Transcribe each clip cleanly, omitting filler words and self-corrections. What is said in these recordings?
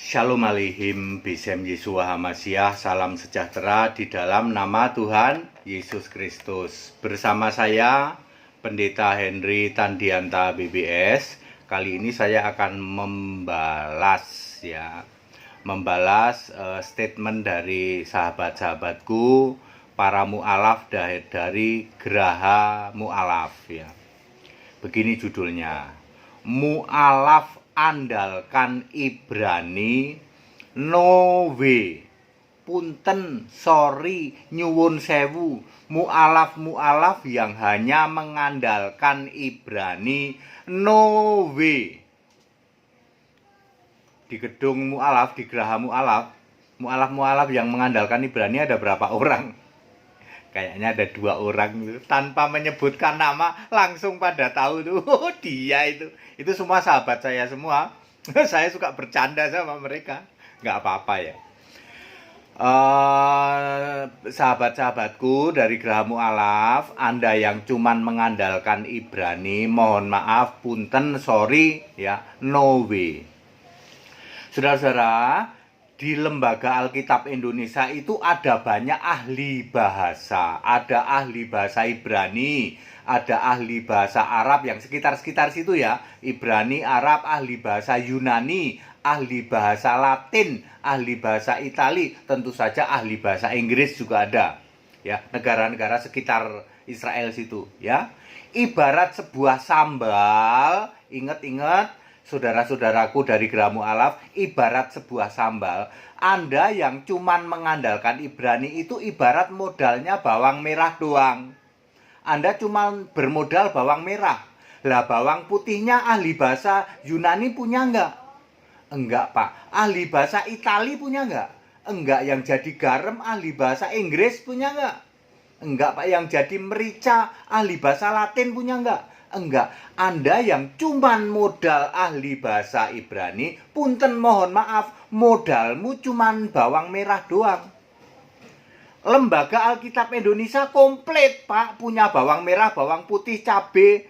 Shalom Aleichem, Besem Yeshua HaMashiach, salam sejahtera di dalam nama Tuhan Yesus Kristus. Bersama saya, Pendeta Henry Tandianta BBS. Kali ini saya akan membalas statement dari sahabat-sahabatku, para mu'alaf dari Geraha Mu'alaf ya. Begini judulnya, mu'alaf andalkan Ibrani, no way, punten, sorry, nyuwun sewu, mu'alaf yang hanya mengandalkan Ibrani, no way. Di gedung mu'alaf, di Geraha mu'alaf yang mengandalkan Ibrani ada berapa orang? Kayaknya ada 2 orang gitu. Tanpa menyebutkan nama langsung pada tahu tuh, oh, dia itu semua sahabat saya semua. Saya suka bercanda sama mereka, nggak apa-apa ya. Sahabat-sahabatku dari Geraha Mu'alaf, Anda yang cuman mengandalkan Ibrani, mohon maaf, punten, sorry ya, no way. Saudara-saudara, di Lembaga Alkitab Indonesia itu ada banyak ahli bahasa. Ada ahli bahasa Ibrani, ada ahli bahasa Arab yang sekitar-sekitar situ ya. Ibrani, Arab, ahli bahasa Yunani, ahli bahasa Latin, ahli bahasa Itali, tentu saja ahli bahasa Inggris juga ada. Ya, negara-negara sekitar Israel situ ya. Ibarat sebuah sambal, ingat-ingat saudara-saudaraku dari Geraha Mu'alaf, ibarat sebuah sambal. Anda yang cuman mengandalkan Ibrani itu ibarat modalnya bawang merah doang. Anda cuman bermodal bawang merah. Lah bawang putihnya ahli bahasa Yunani punya enggak? Enggak, Pak. Ahli bahasa Itali punya enggak? Enggak. Yang jadi garam ahli bahasa Inggris punya enggak? Enggak, Pak. Yang jadi merica ahli bahasa Latin punya enggak? Enggak. Anda yang cuman modal ahli bahasa Ibrani, punten mohon maaf, modalmu cuman bawang merah doang. Lembaga Alkitab Indonesia komplit, Pak. Punya bawang merah, bawang putih, cabai,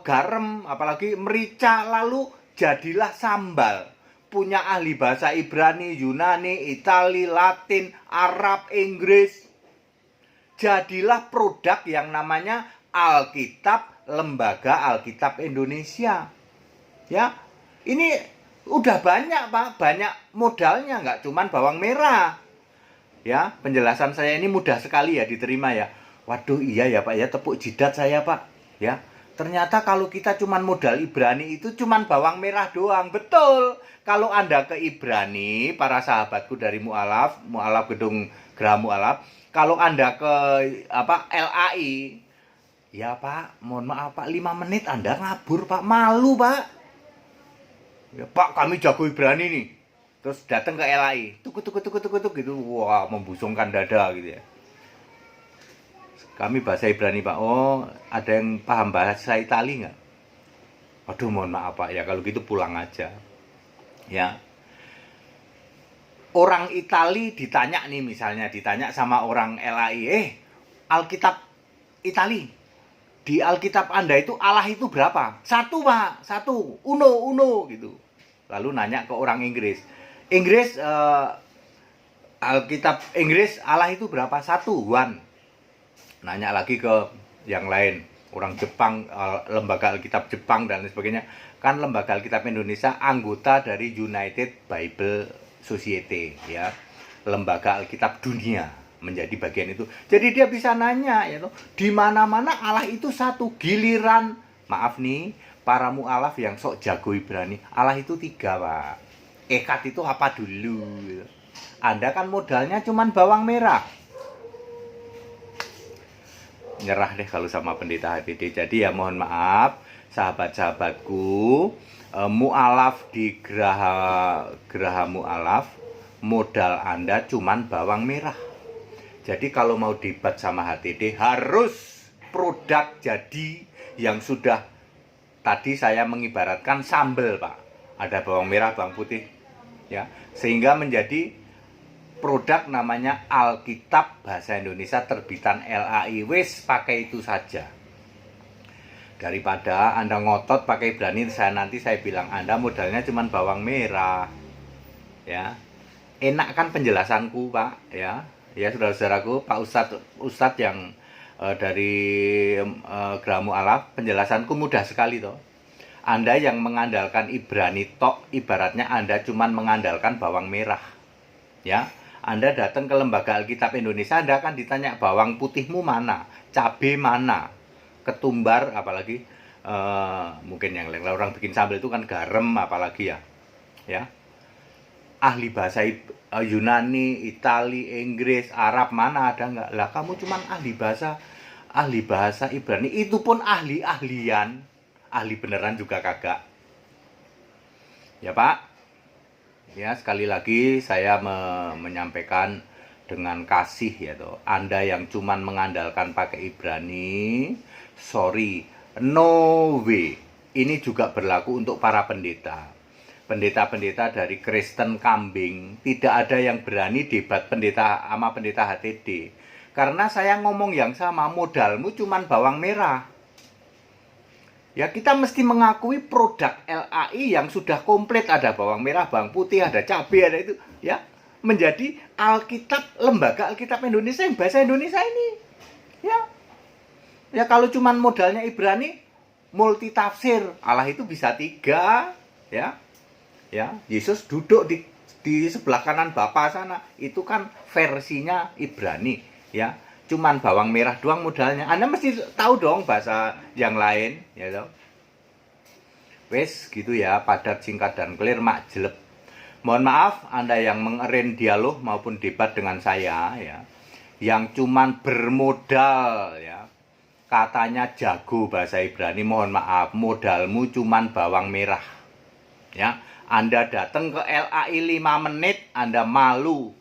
garam, apalagi merica, lalu jadilah sambal. Punya ahli bahasa Ibrani, Yunani, Itali, Latin, Arab, Inggris. Jadilah produk yang namanya Alkitab, Lembaga Alkitab Indonesia. Ya, ini udah banyak, Pak, banyak modalnya, nggak cuman bawang merah. Ya, penjelasan saya ini mudah sekali ya diterima ya. Waduh, iya ya, Pak ya, tepuk jidat saya, Pak. Ya, ternyata kalau kita cuman modal Ibrani itu cuman bawang merah doang. Betul. Kalau Anda ke Ibrani, para sahabatku dari Mu'alaf gedung Geraha Mu'alaf, kalau Anda ke LAI, ya Pak, mohon maaf Pak, 5 menit Anda ngabur Pak, malu Pak. Ya Pak, kami jago Ibrani nih. Terus datang ke LAI, tuk gitu, wah membusungkan dada gitu ya. Kami bahasa Ibrani Pak, oh ada yang paham bahasa Itali nggak? Aduh mohon maaf Pak, ya kalau gitu pulang aja. Ya. Orang Itali ditanya nih misalnya, ditanya sama orang LAI, Alkitab Itali, di Alkitab Anda itu Allah itu berapa? 1 Pak, 1, uno gitu. Lalu nanya ke orang Inggris, Alkitab Inggris Allah itu berapa? 1, 1. Nanya lagi ke yang lain, orang Jepang, Lembaga Alkitab Jepang dan lain sebagainya. Kan Lembaga Alkitab Indonesia anggota dari United Bible Society ya, Lembaga Alkitab Dunia menjadi bagian itu. Jadi dia bisa nanya ya, di mana-mana Allah itu 1. Giliran maaf nih, para mu'alaf yang sok jago Ibrani, Allah itu 3 Pak. Ekat itu apa dulu? Anda kan modalnya cuman bawang merah. Nyerah deh kalau sama pendeta HTD. Jadi ya mohon maaf sahabat-sahabatku, mu'alaf di Geraha Mu'alaf, modal Anda cuman bawang merah. Jadi kalau mau debat sama HTD harus produk jadi yang sudah tadi saya mengibaratkan sambal Pak. Ada bawang merah, bawang putih ya. Sehingga menjadi produk namanya Alkitab Bahasa Indonesia terbitan LAI. Wis pakai itu saja. Daripada Anda ngotot pakai Ibrani, nanti saya bilang Anda modalnya cuma bawang merah. Ya, enak kan penjelasanku, Pak, ya. Ya, saudara-saudaraku, Pak Ustadz yang dari Geramu Alaf, penjelasanku mudah sekali toh. Anda yang mengandalkan Ibrani tok, ibaratnya Anda cuma mengandalkan bawang merah. Ya, Anda datang ke Lembaga Alkitab Indonesia, Anda akan ditanya bawang putihmu mana, cabai mana, ketumbar, apalagi mungkin yang lain orang bikin sambal itu kan garam, apalagi ya. Ahli bahasa Yunani, Itali, Inggris, Arab mana ada nggak? Lah kamu cuman ahli bahasa Ibrani, itu pun ahli-ahlian, ahli beneran juga kagak. Ya Pak, ya sekali lagi saya menyampaikan dengan kasih ya toh. Anda yang cuman mengandalkan pakai Ibrani, sorry, no way. Ini juga berlaku untuk para pendeta. Pendeta-pendeta dari Kristen kambing, tidak ada yang berani debat pendeta sama pendeta HTD. Karena saya ngomong yang sama, modalmu cuman bawang merah. Ya kita mesti mengakui produk LAI yang sudah komplit, ada bawang merah, bawang putih, ada cabai, ada itu, ya, menjadi Alkitab, Lembaga Alkitab Indonesia yang bahasa Indonesia ini. Ya. Ya kalau cuman modalnya Ibrani, multi tafsir, Allah itu bisa 3, ya. Ya, Yesus duduk di sebelah kanan Bapa sana. Itu kan versinya Ibrani, ya. Cuman bawang merah doang modalnya. Anda mesti tahu dong bahasa yang lain, ya toh. Wes gitu ya, padat, singkat dan clear, mak jelek. Mohon maaf Anda yang mengerin dialog maupun debat dengan saya, ya. Yang cuman bermodal, ya. Katanya jago bahasa Ibrani, mohon maaf, modalmu cuman bawang merah. Ya. Anda datang ke LAI 5 menit, Anda malu.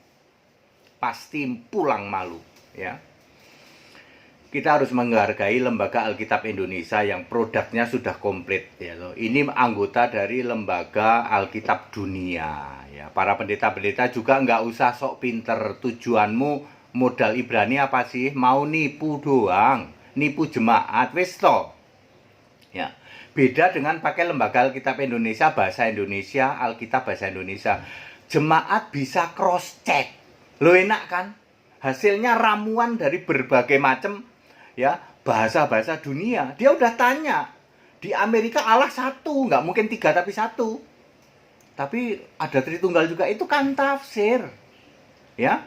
Pasti pulang malu, ya. Kita harus menghargai Lembaga Alkitab Indonesia yang produknya sudah komplit, ya. Ini anggota dari Lembaga Alkitab Dunia, ya. Para pendeta-pendeta juga nggak usah sok pinter. Tujuanmu modal Ibrani apa sih? Mau nipu doang, nipu jemaat, wis toh. Ya. Beda dengan pakai Lembaga Alkitab Indonesia, bahasa Indonesia, Alkitab bahasa Indonesia. Jemaat bisa cross check. Lo enak kan? Hasilnya ramuan dari berbagai macam, ya, bahasa-bahasa dunia. Dia udah tanya. Di Amerika Allah 1, nggak mungkin 3 tapi 1. Tapi ada Tritunggal juga, itu kan tafsir. Ya.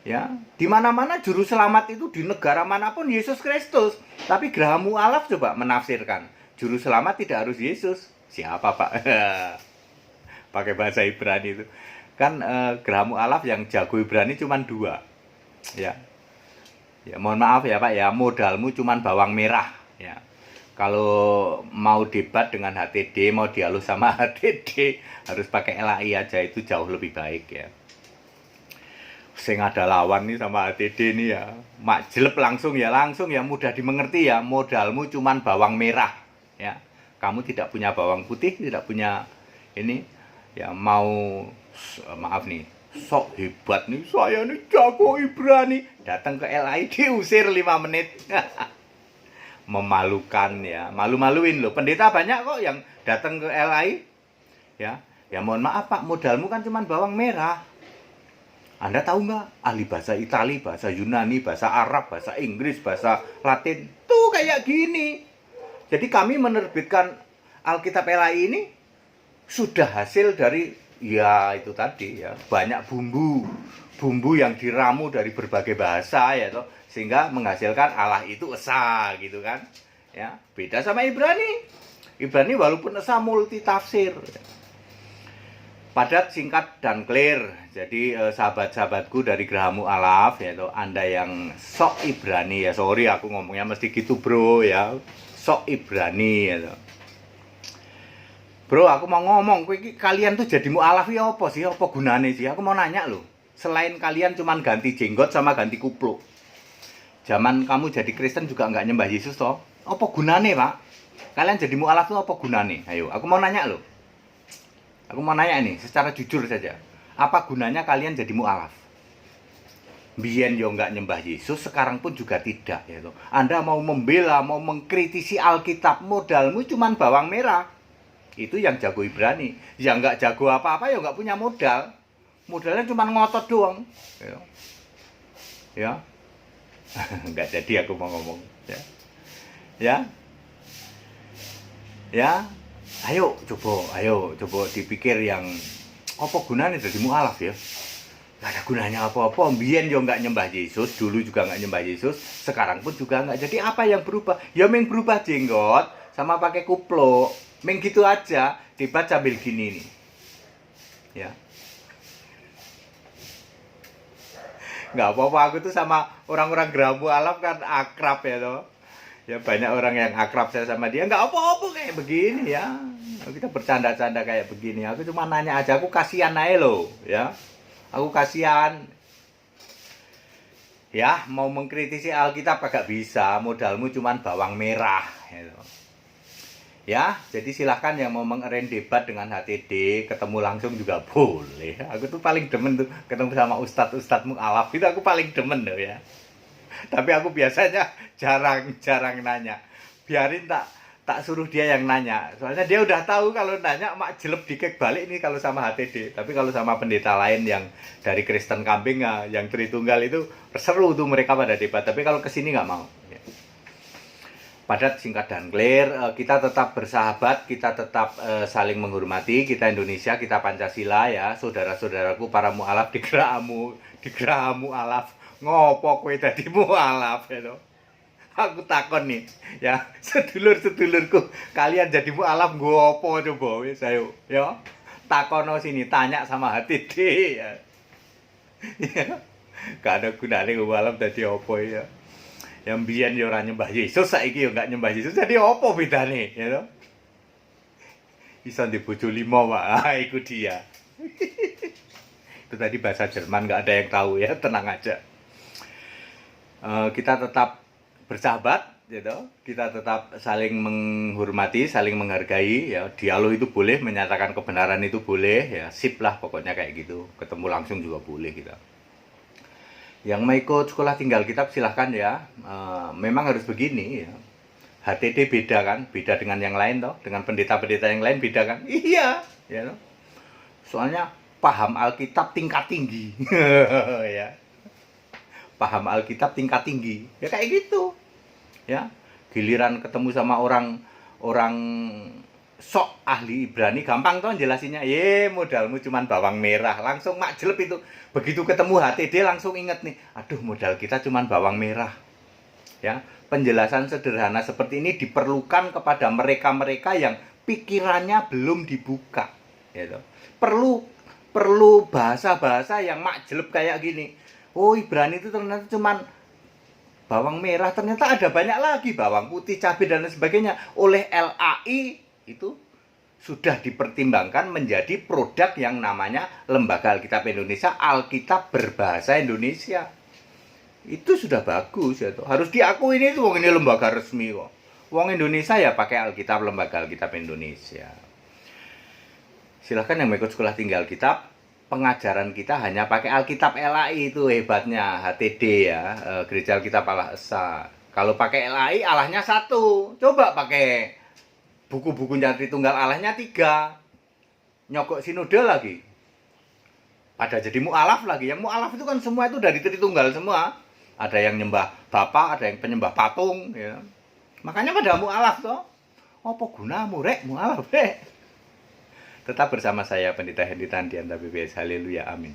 Ya, di mana-mana juru selamat itu di negara manapun Yesus Kristus. Tapi Geramu Alaf coba menafsirkan. Juru selamat tidak harus Yesus. Siapa Pak? Pakai bahasa Ibrani itu. Kan Geramu Alaf yang jago Ibrani cuma 2. Ya. Ya, mohon maaf ya Pak ya, modalmu cuma bawang merah, ya. Kalau mau debat dengan HTD, mau dialog sama HTD, harus pakai LAI aja, itu jauh lebih baik ya. Sing ada lawan nih sama HTD nih ya. Mak jelep langsung ya mudah dimengerti ya, modalmu cuma bawang merah. Ya, kamu tidak punya bawang putih, tidak punya ini, ya mau maaf nih, sok hebat nih, saya nih jago Ibrani, datang ke LAI diusir 5 menit. Memalukan ya, malu-maluin loh. Pendeta banyak kok yang datang ke LAI, ya. Ya mohon maaf Pak, modalmu kan cuma bawang merah. Anda tahu nggak, ahli bahasa Itali, bahasa Yunani, bahasa Arab, bahasa Inggris, bahasa Latin, tuh kayak gini. Jadi kami menerbitkan Alkitab LAI ini sudah hasil dari, ya itu tadi ya, banyak bumbu yang diramu dari berbagai bahasa ya toh, sehingga menghasilkan Allah itu esa gitu kan. Ya, beda sama Ibrani. Ibrani walaupun esa multi tafsir. Padat, singkat dan clear. Jadi sahabat-sahabatku dari Geramu Alaf ya toh, Anda yang sok Ibrani ya, sorry aku ngomongnya mesti gitu bro ya. Sok Ibrani ya. Bro, aku mau ngomong, kalian tuh jadi mu'alaf ya apa sih? Apa gunanya sih? Aku mau nanya loh. Selain kalian cuman ganti jenggot sama ganti kupluk. Zaman kamu jadi Kristen juga nggak nyembah Yesus toh. Apa gunanya Pak? Kalian jadi mu'alaf tuh apa gunanya? Ayo, aku mau nanya loh. Aku mau nanya ini, secara jujur saja. Apa gunanya kalian jadi mu'alaf? Biyen yo nggak nyembah Yesus, sekarang pun juga tidak ya toh. Anda mau membela, mau mengkritisi Alkitab, modalmu cuman bawang merah. Itu yang jago Ibrani. Yang nggak jago apa-apa ya nggak punya modal. Modalnya cuma ngotot doang. Ya. Ya. Nggak jadi aku mau ngomong. Ya. Ya. Ya. Ayo coba dipikir yang apa gunanya jadi mualaf ya. Gak ada gunanya apa-apa. Mbien yo nggak nyembah Yesus, dulu juga nggak nyembah Yesus, sekarang pun juga nggak. Jadi apa yang berubah? Ya meng berubah jenggot sama pakai kupluk. Meng gitu aja, debat sambil gini nih. Ya. Nggak apa-apa, aku tuh sama orang-orang Geramu Alam kan akrab ya toh. Ya banyak orang yang akrab saya sama dia. Nggak apa-apa kayak begini ya. Kita bercanda-canda kayak begini. Aku cuma nanya aja, aku kasihan aja loh ya. Aku kasihan. Ya, mau mengkritisi Alkitab kagak bisa, modalmu cuman bawang merah gitu. Ya, jadi silahkan yang mau mengarrange debat dengan HTD, ketemu langsung juga boleh. Aku tuh paling demen tuh ketemu sama ustadz mu'alaf, itu aku paling demen tuh ya. Tapi aku biasanya jarang nanya. Biarin tak suruh dia yang nanya. Soalnya dia udah tahu kalau nanya mak jelek dikek balik nih kalau sama HTD. Tapi kalau sama pendeta lain yang dari Kristen Kambing yang Tritunggal itu seru tuh mereka pada debat. Tapi kalau kesini nggak mau. Padat, singkat dan clear. Kita tetap bersahabat, kita tetap saling menghormati. Kita Indonesia, kita Pancasila ya, saudara-saudaraku para mualaf di Geramu Alaf. Ngopo kowe dadi mualaf ya. Aku takon nih ya, sedulur-sedulurku, kalian jadi mualaf nggo apa coba wis ayo ya. Takono sini, tanya sama HTD ya. Ya. Gak ada gunane mualaf dadi apa ya. Yang mbiyen ya ora nyembah Yesus, saiki ya gak nyembah Yesus, jadi apa bedane ya toh? Bisa di bojo 5, Pak. Ah, itu dia. Itu tadi bahasa Jerman, gak ada yang tahu ya, tenang aja. Kita tetap bersahabat gitu. Kita tetap saling menghormati, saling menghargai ya. Dialog itu boleh, menyatakan kebenaran itu boleh ya. Sip lah pokoknya kayak gitu. Ketemu langsung juga boleh kita. Yang mau ikut sekolah tinggal kitab silahkan ya. Memang harus begini ya. HTD beda kan, beda dengan yang lain toh, dengan pendeta-pendeta yang lain beda kan? Iya, ya toh. Soalnya paham Alkitab tingkat tinggi. Ya. Paham Alkitab tingkat tinggi. Ya kayak gitu. Ya. Giliran ketemu sama orang sok ahli Ibrani gampang toh jelasinnya. Modalmu cuman bawang merah. Langsung mak jelep itu. Begitu ketemu HTD langsung inget nih. Aduh, modal kita cuman bawang merah. Ya, penjelasan sederhana seperti ini diperlukan kepada mereka-mereka yang pikirannya belum dibuka. Ya, perlu bahasa-bahasa yang mak jelep kayak gini. Oh, Ibrani itu ternyata cuman bawang merah, ternyata ada banyak lagi bawang putih, cabai dan lain sebagainya. Oleh LAI itu sudah dipertimbangkan menjadi produk yang namanya Lembaga Alkitab Indonesia, Alkitab berbahasa Indonesia. Itu sudah bagus ya tuh. Harus diakui ini tuh, ini lembaga resmi kok. Wong Indonesia ya pakai Alkitab, Lembaga Alkitab Indonesia. Silahkan yang mau ikut sekolah tinggal kitab. Pengajaran kita hanya pakai Alkitab LAI, itu hebatnya HTD ya, Gereja Alkitab Allah Esa. Kalau pakai LAI Allahnya satu. Coba pakai buku-buku Tritunggal Allahnya 3. Nyokok sinode lagi. Pada jadi mualaf lagi. Yang mualaf itu kan semua itu dari Tritunggal semua. Ada yang nyembah Bapa, ada yang penyembah patung ya. Makanya pada mualaf toh. Apa gunamu rek mualaf rek? Tetap bersama saya Pendeta Hendy Tandian, BPS. Haleluya, amin.